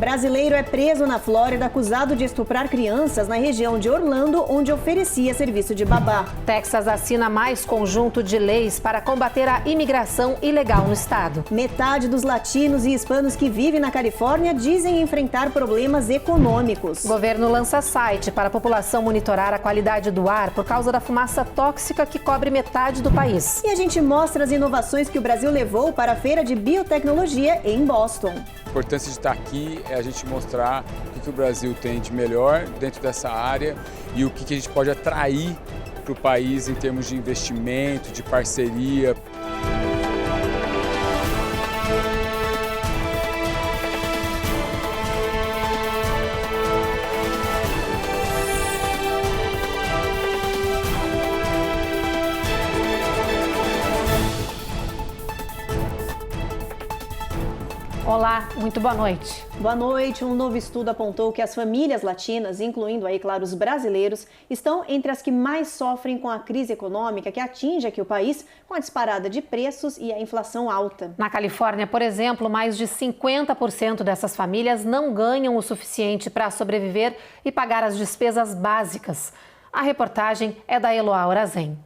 Brasileiro é preso na Flórida acusado de estuprar crianças na região de Orlando, onde oferecia serviço de babá. Texas assina mais conjunto de leis para combater a imigração ilegal no estado. Metade dos latinos e hispanos que vivem na Califórnia dizem enfrentar problemas econômicos. O governo lança site para a população monitorar a qualidade do ar por causa da fumaça tóxica que cobre metade do país. E a gente mostra as inovações que o Brasil levou para a Feira de Biotecnologia em Boston. A importância de estar aqui é a gente mostrar o que o Brasil tem de melhor dentro dessa área e o que a gente pode atrair para o país em termos de investimento, de parceria. Olá, muito boa noite. Boa noite. Um novo estudo apontou que as famílias latinas, incluindo aí, claro, os brasileiros, estão entre as que mais sofrem com a crise econômica que atinge aqui o país, com a disparada de preços e a inflação alta. Na Califórnia, por exemplo, mais de 50% dessas famílias não ganham o suficiente para sobreviver e pagar as despesas básicas. A reportagem é da Eloá Orazen.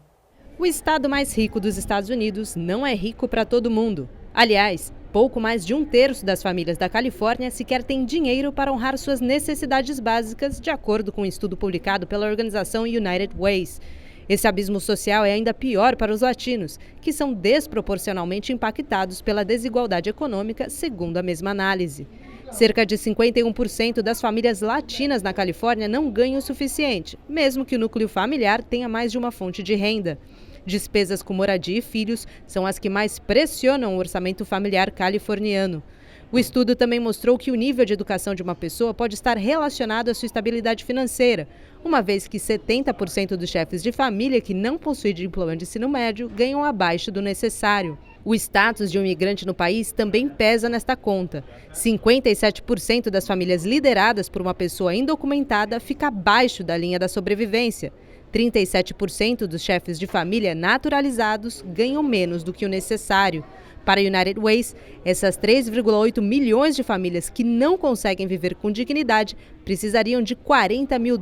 O estado mais rico dos Estados Unidos não é rico para todo mundo. Aliás, pouco mais de 1/3 das famílias da Califórnia sequer tem dinheiro para honrar suas necessidades básicas, de acordo com um estudo publicado pela organização United Ways. Esse abismo social é ainda pior para os latinos, que são desproporcionalmente impactados pela desigualdade econômica, segundo a mesma análise. Cerca de 51% das famílias latinas na Califórnia não ganham o suficiente, mesmo que o núcleo familiar tenha mais de uma fonte de renda. Despesas com moradia e filhos são as que mais pressionam o orçamento familiar californiano. O estudo também mostrou que o nível de educação de uma pessoa pode estar relacionado à sua estabilidade financeira, uma vez que 70% dos chefes de família que não possuem diploma de ensino médio ganham abaixo do necessário. O status de um imigrante no país também pesa nesta conta. 57% das famílias lideradas por uma pessoa indocumentada fica abaixo da linha da sobrevivência. 37% dos chefes de família naturalizados ganham menos do que o necessário. Para a United Ways, essas 3,8 milhões de famílias que não conseguem viver com dignidade precisariam de $40 mil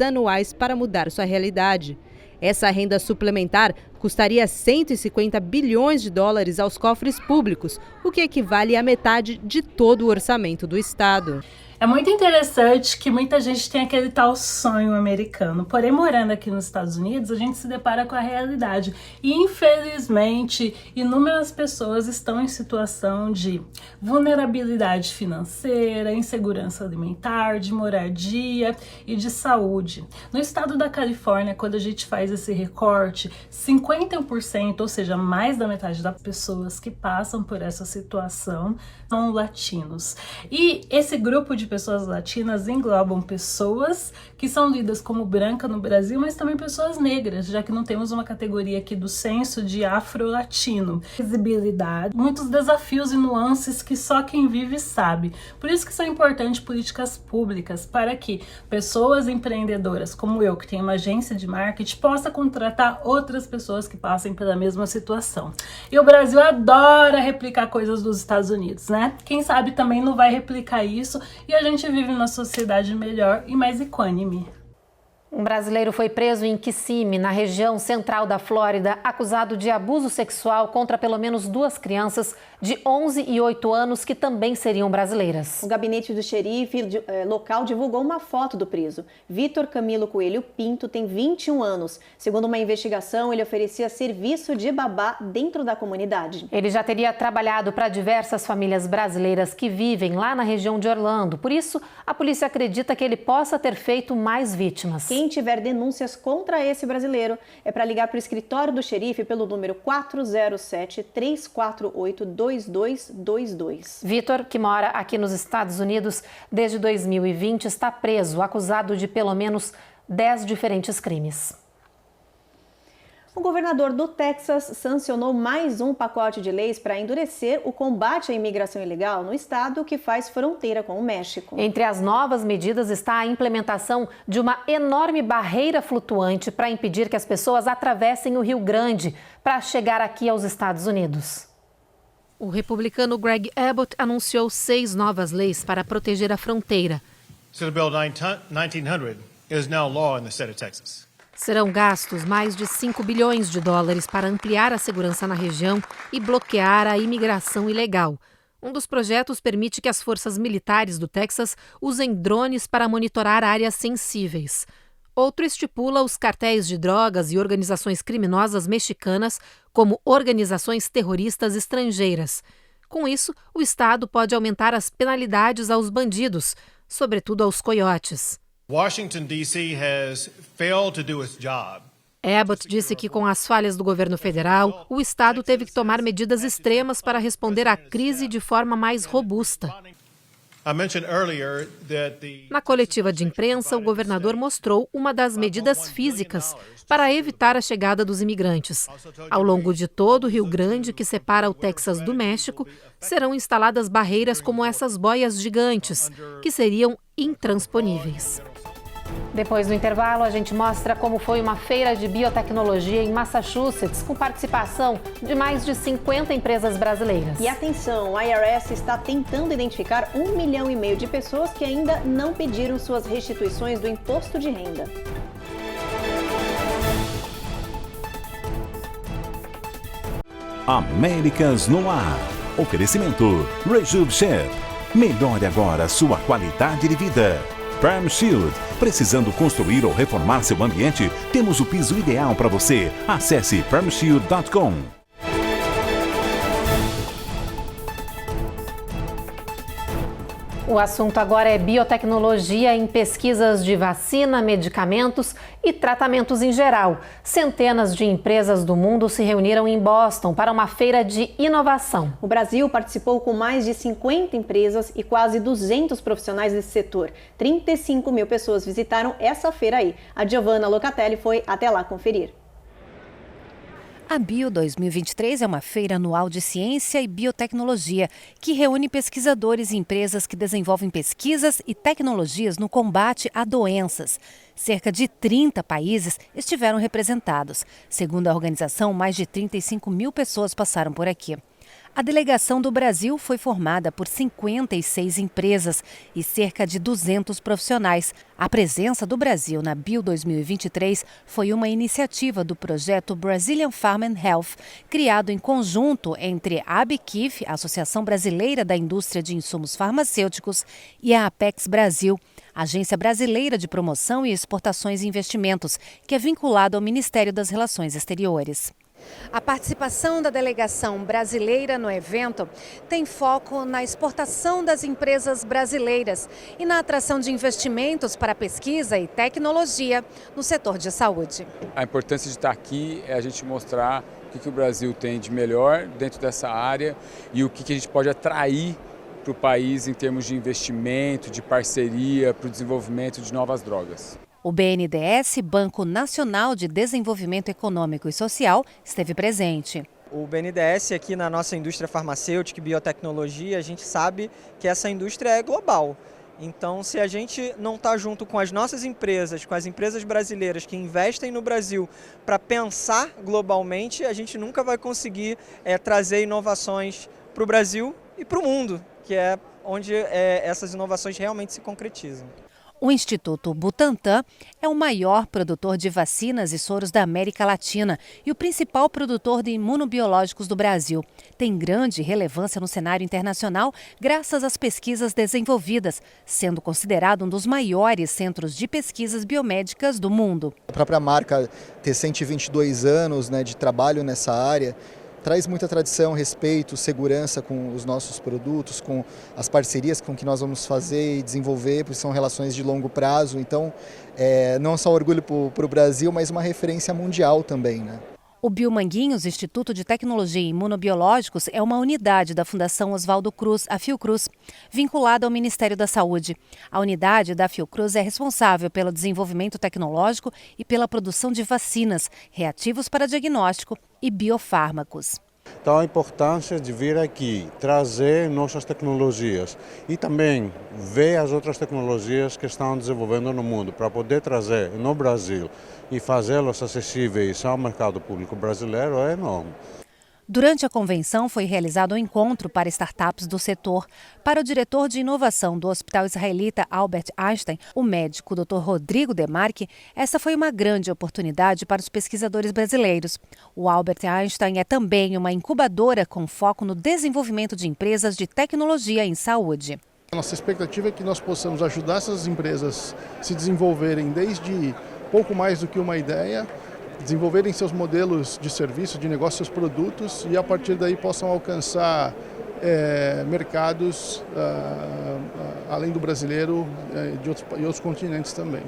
anuais para mudar sua realidade. Essa renda suplementar custaria 150 bilhões de dólares aos cofres públicos, o que equivale à metade de todo o orçamento do estado. É muito interessante que muita gente tem aquele tal sonho americano, porém morando aqui nos Estados Unidos a gente se depara com a realidade e infelizmente inúmeras pessoas estão em situação de vulnerabilidade financeira, insegurança alimentar, de moradia e de saúde. No estado da Califórnia, quando a gente faz esse recorte, 51%, ou seja, mais da metade das pessoas que passam por essa situação são latinos. E esse grupo de pessoas latinas englobam pessoas que são lidas como branca no Brasil, mas também pessoas negras, já que não temos uma categoria aqui do censo de afro-latino. Visibilidade, muitos desafios e nuances que só quem vive sabe. Por isso que são importantes políticas públicas para que pessoas empreendedoras como eu, que tenho uma agência de marketing, possa contratar outras pessoas que passem pela mesma situação. E o Brasil adora replicar coisas dos Estados Unidos, né? Quem sabe também não vai replicar isso e a gente vive numa sociedade melhor e mais equânime. Um brasileiro foi preso em Kissimmee, na região central da Flórida, acusado de abuso sexual contra pelo menos 2 crianças de 11 e 8 anos que também seriam brasileiras. O gabinete do xerife local divulgou uma foto do preso. Vitor Camilo Coelho Pinto tem 21 anos. Segundo uma investigação, ele oferecia serviço de babá dentro da comunidade. Ele já teria trabalhado para diversas famílias brasileiras que vivem lá na região de Orlando. Por isso, a polícia acredita que ele possa ter feito mais vítimas. Quem tiver denúncias contra esse brasileiro é para ligar para o escritório do xerife pelo número 407-348-2222. Vitor, que mora aqui nos Estados Unidos desde 2020, está preso, acusado de pelo menos 10 diferentes crimes. O governador do Texas sancionou mais um pacote de leis para endurecer o combate à imigração ilegal no estado que faz fronteira com o México. Entre as novas medidas está a implementação de uma enorme barreira flutuante para impedir que as pessoas atravessem o Rio Grande para chegar aqui aos Estados Unidos. O republicano Greg Abbott anunciou 6 novas leis para proteger a fronteira. Senate Bill 1900 is now law in the state of Texas. Serão gastos mais de 5 bilhões de dólares para ampliar a segurança na região e bloquear a imigração ilegal. Um dos projetos permite que as forças militares do Texas usem drones para monitorar áreas sensíveis. Outro estipula os cartéis de drogas e organizações criminosas mexicanas como organizações terroristas estrangeiras. Com isso, o Estado pode aumentar as penalidades aos bandidos, sobretudo aos coiotes. Washington, D.C. has failed to do its job. Abbott disse que, com as falhas do governo federal, o Estado teve que tomar medidas extremas para responder à crise de forma mais robusta. Na coletiva de imprensa, o governador mostrou uma das medidas físicas para evitar a chegada dos imigrantes. Ao longo de todo o Rio Grande, que separa o Texas do México, serão instaladas barreiras como essas boias gigantes, que seriam intransponíveis. Depois do intervalo, a gente mostra como foi uma feira de biotecnologia em Massachusetts, com participação de mais de 50 empresas brasileiras. E atenção, o IRS está tentando identificar 1,5 milhão de pessoas que ainda não pediram suas restituições do imposto de renda. Américas no ar. Oferecimento Rejub Chef. Melhore agora sua qualidade de vida. Perm Shield. Precisando construir ou reformar seu ambiente? Temos o piso ideal para você. Acesse permshield.com. O assunto agora é biotecnologia em pesquisas de vacina, medicamentos e tratamentos em geral. Centenas de empresas do mundo se reuniram em Boston para uma feira de inovação. O Brasil participou com mais de 50 empresas e quase 200 profissionais desse setor. 35 mil pessoas visitaram essa feira aí. A Giovanna Locatelli foi até lá conferir. A Bio 2023 é uma feira anual de ciência e biotecnologia que reúne pesquisadores e empresas que desenvolvem pesquisas e tecnologias no combate a doenças. Cerca de 30 países estiveram representados. Segundo a organização, mais de 35 mil pessoas passaram por aqui. A delegação do Brasil foi formada por 56 empresas e cerca de 200 profissionais. A presença do Brasil na Bio 2023 foi uma iniciativa do projeto Brazilian Farm and Health, criado em conjunto entre a ABQIF, a Associação Brasileira da Indústria de Insumos Farmacêuticos, e a Apex Brasil, Agência Brasileira de Promoção e Exportações e Investimentos, que é vinculada ao Ministério das Relações Exteriores. A participação da delegação brasileira no evento tem foco na exportação das empresas brasileiras e na atração de investimentos para pesquisa e tecnologia no setor de saúde. A importância de estar aqui é a gente mostrar o que o Brasil tem de melhor dentro dessa área e o que a gente pode atrair para o país em termos de investimento, de parceria, para o desenvolvimento de novas drogas. O BNDES, Banco Nacional de Desenvolvimento Econômico e Social, esteve presente. O BNDES aqui na nossa indústria farmacêutica e biotecnologia, a gente sabe que essa indústria é global. Então, se a gente não está junto com as nossas empresas, com as empresas brasileiras que investem no Brasil para pensar globalmente, a gente nunca vai conseguir trazer inovações para o Brasil e para o mundo, que é onde essas inovações realmente se concretizam. O Instituto Butantan é o maior produtor de vacinas e soros da América Latina e o principal produtor de imunobiológicos do Brasil. Tem grande relevância no cenário internacional graças às pesquisas desenvolvidas, sendo considerado um dos maiores centros de pesquisas biomédicas do mundo. A própria marca ter 122 anos de trabalho nessa área traz muita tradição, respeito, segurança com os nossos produtos, com as parcerias com que nós vamos fazer e desenvolver, porque são relações de longo prazo. Então, não só orgulho para o Brasil, mas uma referência mundial também, né? O Biomanguinhos, Instituto de Tecnologia e Imunobiológicos, é uma unidade da Fundação Oswaldo Cruz, a Fiocruz, vinculada ao Ministério da Saúde. A unidade da Fiocruz é responsável pelo desenvolvimento tecnológico e pela produção de vacinas, reativos para diagnóstico e biofármacos. Então a importância de vir aqui, trazer nossas tecnologias e também ver as outras tecnologias que estão desenvolvendo no mundo para poder trazer no Brasil e fazê-las acessíveis ao mercado público brasileiro é enorme. Durante a convenção, foi realizado um encontro para startups do setor. Para o diretor de inovação do Hospital Israelita Albert Einstein, o médico Dr. Rodrigo Demarque, essa foi uma grande oportunidade para os pesquisadores brasileiros. O Albert Einstein é também uma incubadora com foco no desenvolvimento de empresas de tecnologia em saúde. Nossa expectativa é que nós possamos ajudar essas empresas a se desenvolverem desde pouco mais do que uma ideia, desenvolverem seus modelos de serviço, de negócio, seus produtos e a partir daí possam alcançar mercados além do brasileiro e outros continentes também.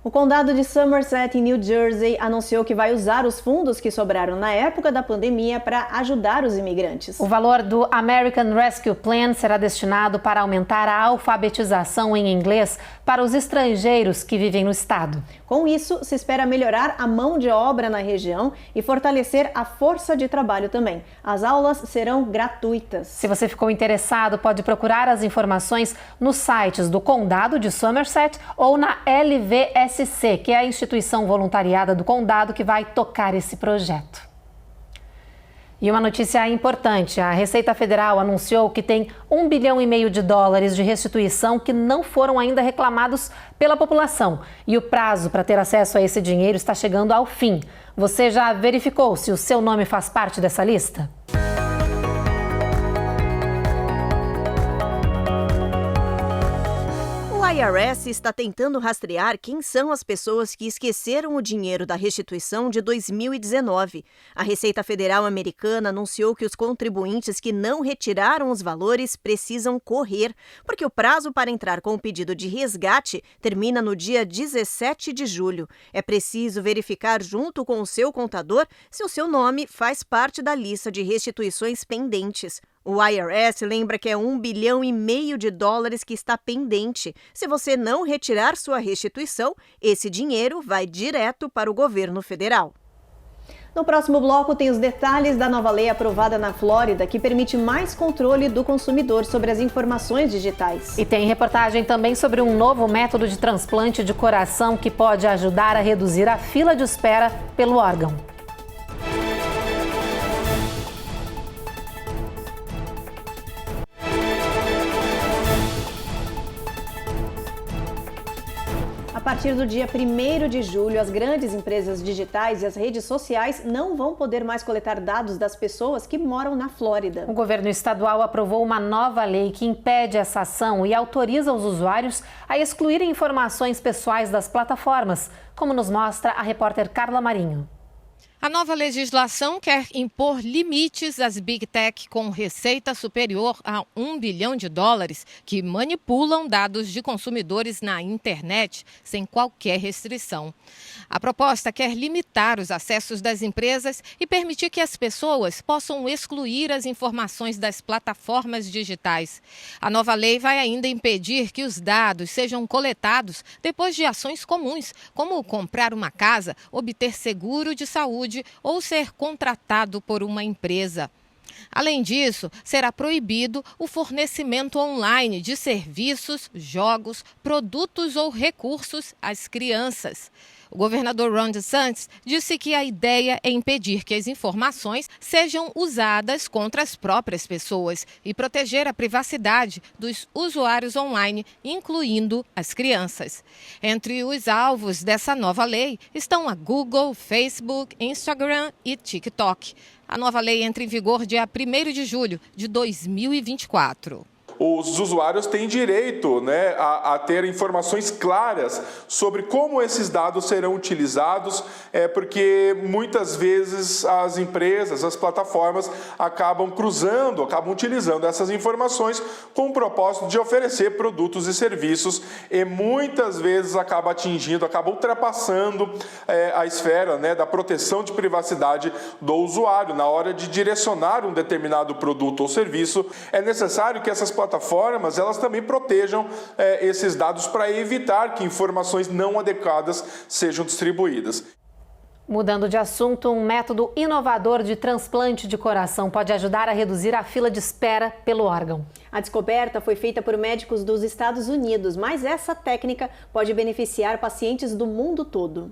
O condado de Somerset, em New Jersey, anunciou que vai usar os fundos que sobraram na época da pandemia para ajudar os imigrantes. O valor do American Rescue Plan será destinado para aumentar a alfabetização em inglês para os estrangeiros que vivem no estado. Com isso, se espera melhorar a mão de obra na região e fortalecer a força de trabalho também. As aulas serão gratuitas. Se você ficou interessado, pode procurar as informações nos sites do Condado de Somerset ou na LVSC, que é a instituição voluntariada do condado que vai tocar esse projeto. E uma notícia importante, a Receita Federal anunciou que tem $1,5 bilhão de restituição que não foram ainda reclamados pela população. E o prazo para ter acesso a esse dinheiro está chegando ao fim. Você já verificou se o seu nome faz parte dessa lista? O IRS está tentando rastrear quem são as pessoas que esqueceram o dinheiro da restituição de 2019. A Receita Federal Americana anunciou que os contribuintes que não retiraram os valores precisam correr, porque o prazo para entrar com o pedido de resgate termina no dia 17 de julho. É preciso verificar junto com o seu contador se o seu nome faz parte da lista de restituições pendentes. O IRS lembra que é $1,5 bilhão que está pendente. Se você não retirar sua restituição, esse dinheiro vai direto para o governo federal. No próximo bloco tem os detalhes da nova lei aprovada na Flórida que permite mais controle do consumidor sobre as informações digitais. E tem reportagem também sobre um novo método de transplante de coração que pode ajudar a reduzir a fila de espera pelo órgão. A partir do dia 1º de julho, as grandes empresas digitais e as redes sociais não vão poder mais coletar dados das pessoas que moram na Flórida. O governo estadual aprovou uma nova lei que impede essa ação e autoriza os usuários a excluírem informações pessoais das plataformas, como nos mostra a repórter Carla Marinho. A nova legislação quer impor limites às Big Tech com receita superior a $1 bilhão que manipulam dados de consumidores na internet sem qualquer restrição. A proposta quer limitar os acessos das empresas e permitir que as pessoas possam excluir as informações das plataformas digitais. A nova lei vai ainda impedir que os dados sejam coletados depois de ações comuns, como comprar uma casa, obter seguro de saúde ou ser contratado por uma empresa. Além disso, será proibido o fornecimento online de serviços, jogos, produtos ou recursos às crianças. O governador Ron DeSantis disse que a ideia é impedir que as informações sejam usadas contra as próprias pessoas e proteger a privacidade dos usuários online, incluindo as crianças. Entre os alvos dessa nova lei estão a Google, Facebook, Instagram e TikTok. A nova lei entra em vigor dia 1º de julho de 2024. Os usuários têm direito, a ter informações claras sobre como esses dados serão utilizados, porque muitas vezes as empresas, as plataformas acabam utilizando essas informações com o propósito de oferecer produtos e serviços e muitas vezes acaba ultrapassando a esfera da proteção de privacidade do usuário. Na hora de direcionar um determinado produto ou serviço, é necessário que essas plataformas elas também protejam esses dados para evitar que informações não adequadas sejam distribuídas. Mudando de assunto, um método inovador de transplante de coração pode ajudar a reduzir a fila de espera pelo órgão. A descoberta foi feita por médicos dos Estados Unidos, mas essa técnica pode beneficiar pacientes do mundo todo.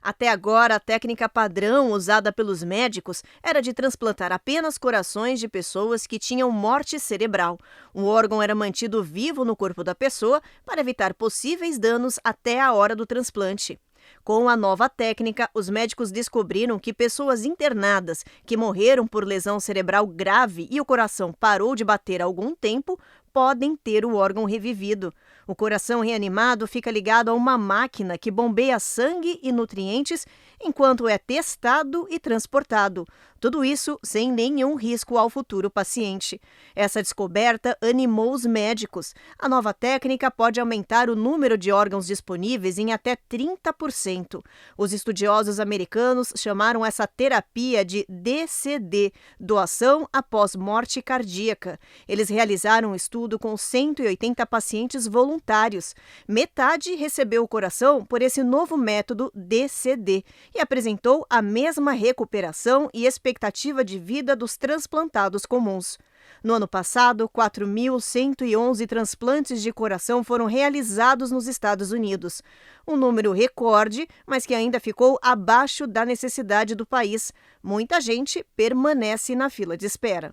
Até agora, a técnica padrão usada pelos médicos era de transplantar apenas corações de pessoas que tinham morte cerebral. O órgão era mantido vivo no corpo da pessoa para evitar possíveis danos até a hora do transplante. Com a nova técnica, os médicos descobriram que pessoas internadas que morreram por lesão cerebral grave e o coração parou de bater há algum tempo podem ter o órgão revivido. O coração reanimado fica ligado a uma máquina que bombeia sangue e nutrientes enquanto é testado e transportado. Tudo isso sem nenhum risco ao futuro paciente. Essa descoberta animou os médicos. A nova técnica pode aumentar o número de órgãos disponíveis em até 30%. Os estudiosos americanos chamaram essa terapia de DCD, doação após morte cardíaca. Eles realizaram um estudo com 180 pacientes voluntários. Metade recebeu o coração por esse novo método DCD e apresentou a mesma recuperação e expectativa de vida dos transplantados comuns. No ano passado, 4.111 transplantes de coração foram realizados nos Estados Unidos. Um número recorde, mas que ainda ficou abaixo da necessidade do país. Muita gente permanece na fila de espera.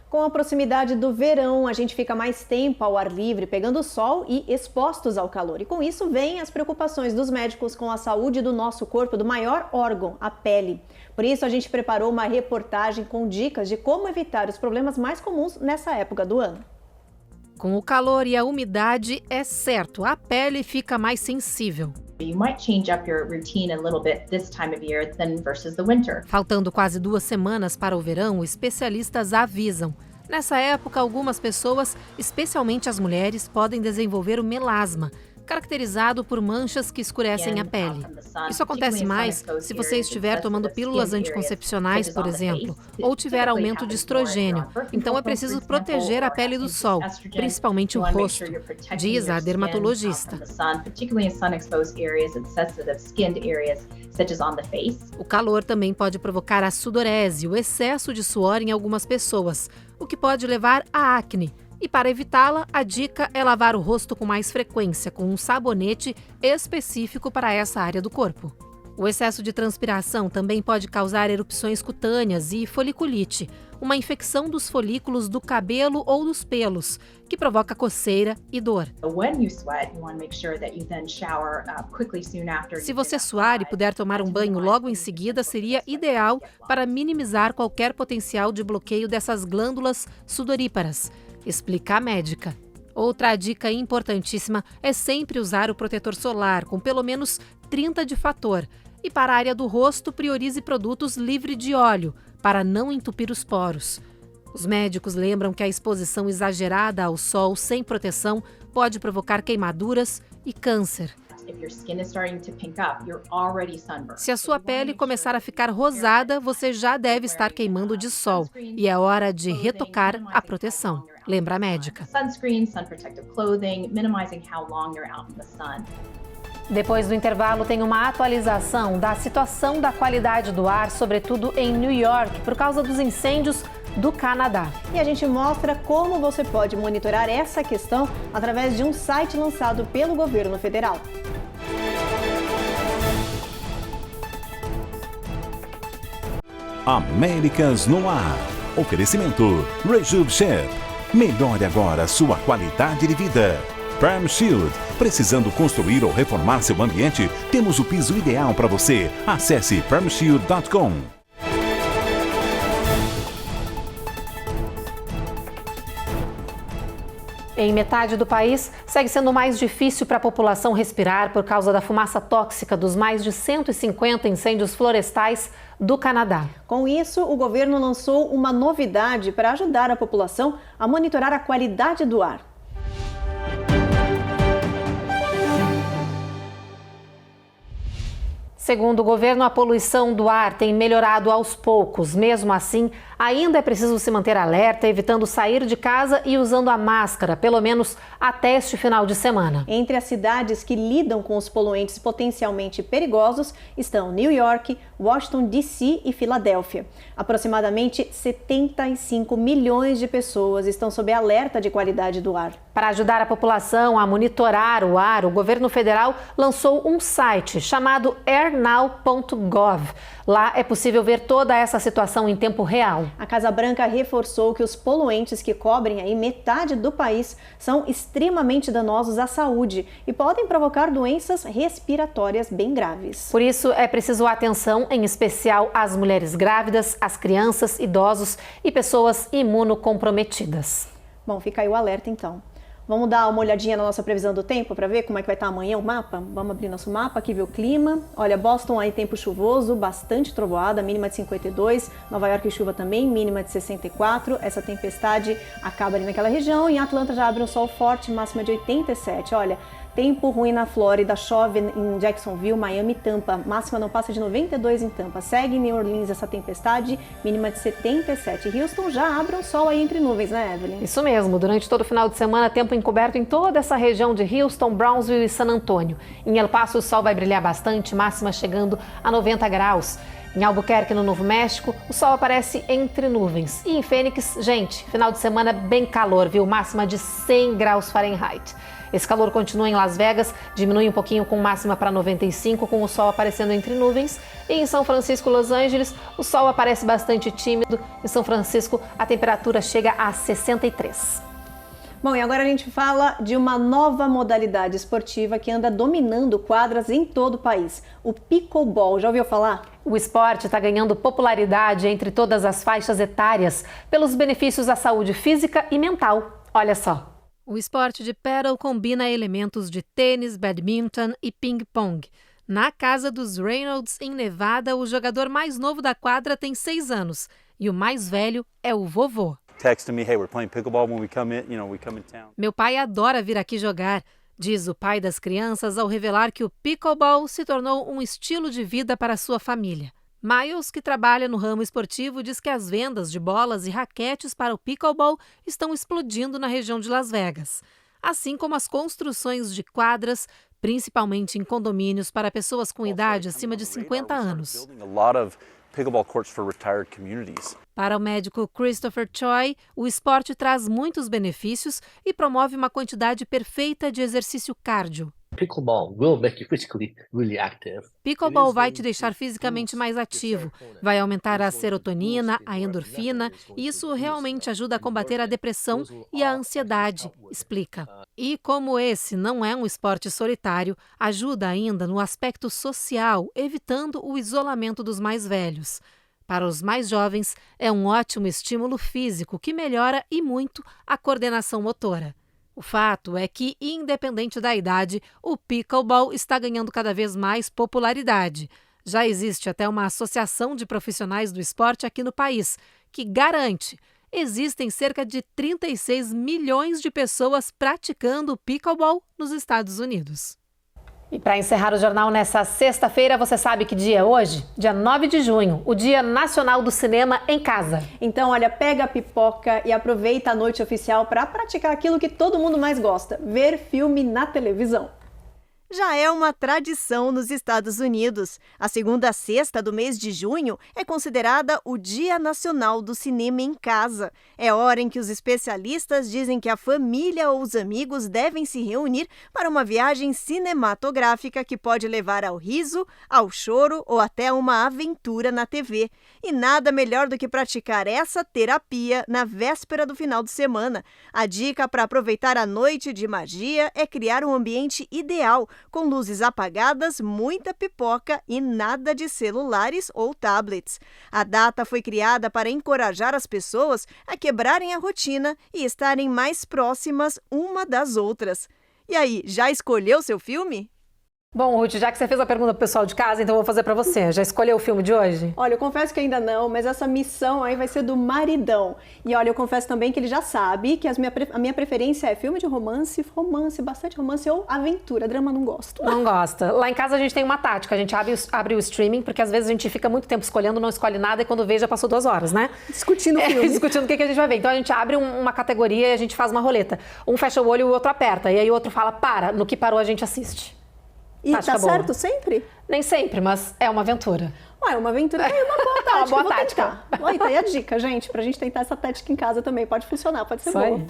Com a proximidade do verão, a gente fica mais tempo ao ar livre, pegando sol e expostos ao calor. E com isso vêm as preocupações dos médicos com a saúde do nosso corpo, do maior órgão, a pele. Por isso, a gente preparou uma reportagem com dicas de como evitar os problemas mais comuns nessa época do ano. Com o calor e a umidade, é certo, a pele fica mais sensível. Faltando quase 2 semanas para o verão, especialistas avisam. Nessa época, algumas pessoas, especialmente as mulheres, podem desenvolver o melasma, caracterizado por manchas que escurecem a pele. Isso acontece mais se você estiver tomando pílulas anticoncepcionais, por exemplo, ou tiver aumento de estrogênio. Então é preciso proteger a pele do sol, principalmente o rosto, diz a dermatologista. O calor também pode provocar a sudorese, o excesso de suor em algumas pessoas, o que pode levar à acne. E para evitá-la, a dica é lavar o rosto com mais frequência, com um sabonete específico para essa área do corpo. O excesso de transpiração também pode causar erupções cutâneas e foliculite, uma infecção dos folículos do cabelo ou dos pelos, que provoca coceira e dor. Se você suar e puder tomar um banho logo em seguida, seria ideal para minimizar qualquer potencial de bloqueio dessas glândulas sudoríparas, explica a médica. Outra dica importantíssima é sempre usar o protetor solar com pelo menos 30 de fator. E para a área do rosto, priorize produtos livres de óleo, para não entupir os poros. Os médicos lembram que a exposição exagerada ao sol sem proteção pode provocar queimaduras e câncer. Se a sua pele começar a ficar rosada, você já deve estar queimando de sol e é hora de retocar a proteção, lembra a médica. Depois do intervalo, tem uma atualização da situação da qualidade do ar, sobretudo em New York, por causa dos incêndios do Canadá. E a gente mostra como você pode monitorar essa questão através de um site lançado pelo governo federal. Américas no Ar. Oferecimento Rejub Chef. Melhore agora sua qualidade de vida. Perm Shield. Precisando construir ou reformar seu ambiente? Temos o piso ideal para você. Acesse permshield.com. Em metade do país, segue sendo mais difícil para a população respirar por causa da fumaça tóxica dos mais de 150 incêndios florestais do Canadá. Com isso, o governo lançou uma novidade para ajudar a população a monitorar a qualidade do ar. Segundo o governo, a poluição do ar tem melhorado aos poucos. Mesmo assim, ainda é preciso se manter alerta, evitando sair de casa e usando a máscara, pelo menos até este final de semana. Entre as cidades que lidam com os poluentes potencialmente perigosos estão New York, Washington, D.C. e Filadélfia. Aproximadamente 75 milhões de pessoas estão sob alerta de qualidade do ar. Para ajudar a população a monitorar o ar, o governo federal lançou um site chamado airnow.gov. Lá é possível ver toda essa situação em tempo real. A Casa Branca reforçou que os poluentes que cobrem aí metade do país são extremamente danosos à saúde e podem provocar doenças respiratórias bem graves. Por isso, é preciso atenção, em especial às mulheres grávidas, às crianças, idosos e pessoas imunocomprometidas. Bom, fica aí o alerta então. Vamos dar uma olhadinha na nossa previsão do tempo para ver como é que vai estar amanhã o mapa? Vamos abrir nosso mapa aqui, ver o clima. Olha, Boston aí tempo chuvoso, bastante trovoada, mínima de 52. Nova York chuva também, mínima de 64. Essa tempestade acaba ali naquela região. Em Atlanta já abre um sol forte, máxima de 87. Olha, tempo ruim na Flórida, chove em Jacksonville, Miami e Tampa. Máxima não passa de 92 em Tampa. Segue em New Orleans essa tempestade, mínima de 77. Houston já abre um sol aí entre nuvens, né, Evelyn? Isso mesmo. Durante todo o final de semana, tempo encoberto em toda essa região de Houston, Brownsville e San Antônio. Em El Paso, o sol vai brilhar bastante, máxima chegando a 90 graus. Em Albuquerque, no Novo México, o sol aparece entre nuvens. E em Fênix, gente, final de semana bem calor, viu? Máxima de 100 graus Fahrenheit. Esse calor continua em Las Vegas, diminui um pouquinho com máxima para 95, com o sol aparecendo entre nuvens. E em São Francisco, Los Angeles, o sol aparece bastante tímido. Em São Francisco, a temperatura chega a 63. Bom, e agora a gente fala de uma nova modalidade esportiva que anda dominando quadras em todo o país, o pickleball. Já ouviu falar? O esporte está ganhando popularidade entre todas as faixas etárias pelos benefícios à saúde física e mental. Olha só. O esporte de paddle combina elementos de tênis, badminton e ping-pong. Na casa dos Reynolds, em Nevada, o jogador mais novo da quadra tem 6 anos e o mais velho é o vovô. Meu pai adora vir aqui jogar, diz o pai das crianças ao revelar que o pickleball se tornou um estilo de vida para sua família. Miles, que trabalha no ramo esportivo, diz que as vendas de bolas e raquetes para o pickleball estão explodindo na região de Las Vegas, assim como as construções de quadras, principalmente em condomínios para pessoas com idade acima de 50 anos. Para o médico Christopher Choi, o esporte traz muitos benefícios e promove uma quantidade perfeita de exercício cardio. Pickleball vai te deixar fisicamente mais ativo, vai aumentar a serotonina, a endorfina, e isso realmente ajuda a combater a depressão e a ansiedade, explica. E como esse não é um esporte solitário, ajuda ainda no aspecto social, evitando o isolamento dos mais velhos. Para os mais jovens, é um ótimo estímulo físico que melhora e muito a coordenação motora. O fato é que, independente da idade, o pickleball está ganhando cada vez mais popularidade. Já existe até uma associação de profissionais do esporte aqui no país, que garante que existem cerca de 36 milhões de pessoas praticando o pickleball nos Estados Unidos. E para encerrar o jornal nessa sexta-feira, você sabe que dia é hoje? Dia 9 de junho, o Dia Nacional do Cinema em Casa. Então, olha, pega a pipoca e aproveita a noite oficial para praticar aquilo que todo mundo mais gosta, ver filme na televisão. Já é uma tradição nos Estados Unidos. A segunda sexta do mês de junho é considerada o Dia Nacional do Cinema em Casa. É hora em que os especialistas dizem que a família ou os amigos devem se reunir para uma viagem cinematográfica que pode levar ao riso, ao choro ou até uma aventura na TV. E nada melhor do que praticar essa terapia na véspera do final de semana. A dica para aproveitar a noite de magia é criar um ambiente ideal, com luzes apagadas, muita pipoca e nada de celulares ou tablets. A data foi criada para encorajar as pessoas a quebrarem a rotina e estarem mais próximas uma das outras. E aí, já escolheu seu filme? Bom, Ruth, já que você fez a pergunta pro pessoal de casa, então eu vou fazer para você. Já escolheu o filme de hoje? Olha, eu confesso que ainda não, mas essa missão aí vai ser do maridão. E olha, eu confesso também que ele já sabe que a minha preferência é filme de romance, bastante romance ou aventura. Drama não gosto. Não gosta. Lá em casa a gente tem uma tática, a gente abre o streaming, porque às vezes a gente fica muito tempo escolhendo, não escolhe nada e quando vê já passou 2 horas, né? Discutindo o filme. Discutindo o que a gente vai ver. Então a gente abre uma categoria e a gente faz uma roleta. Um fecha o olho e o outro aperta. E aí o outro fala, para, no que parou a gente assiste. E tá certo sempre? Nem sempre, mas é uma aventura. Ué, uma aventura é uma boa tática. Uma boa vou tática. tentar. Oi, tá aí a dica, gente, pra gente tentar essa tática em casa também. Pode funcionar, pode ser Isso boa. aí.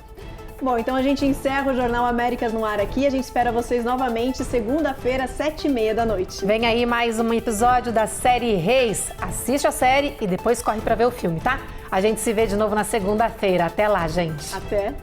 Bom, então a gente encerra o Jornal Américas no ar aqui. A gente espera vocês novamente segunda-feira, 7h30 da noite. Vem aí mais um episódio da série Reis. Assiste a série e depois corre pra ver o filme, tá? A gente se vê de novo na segunda-feira. Até lá, gente. Até.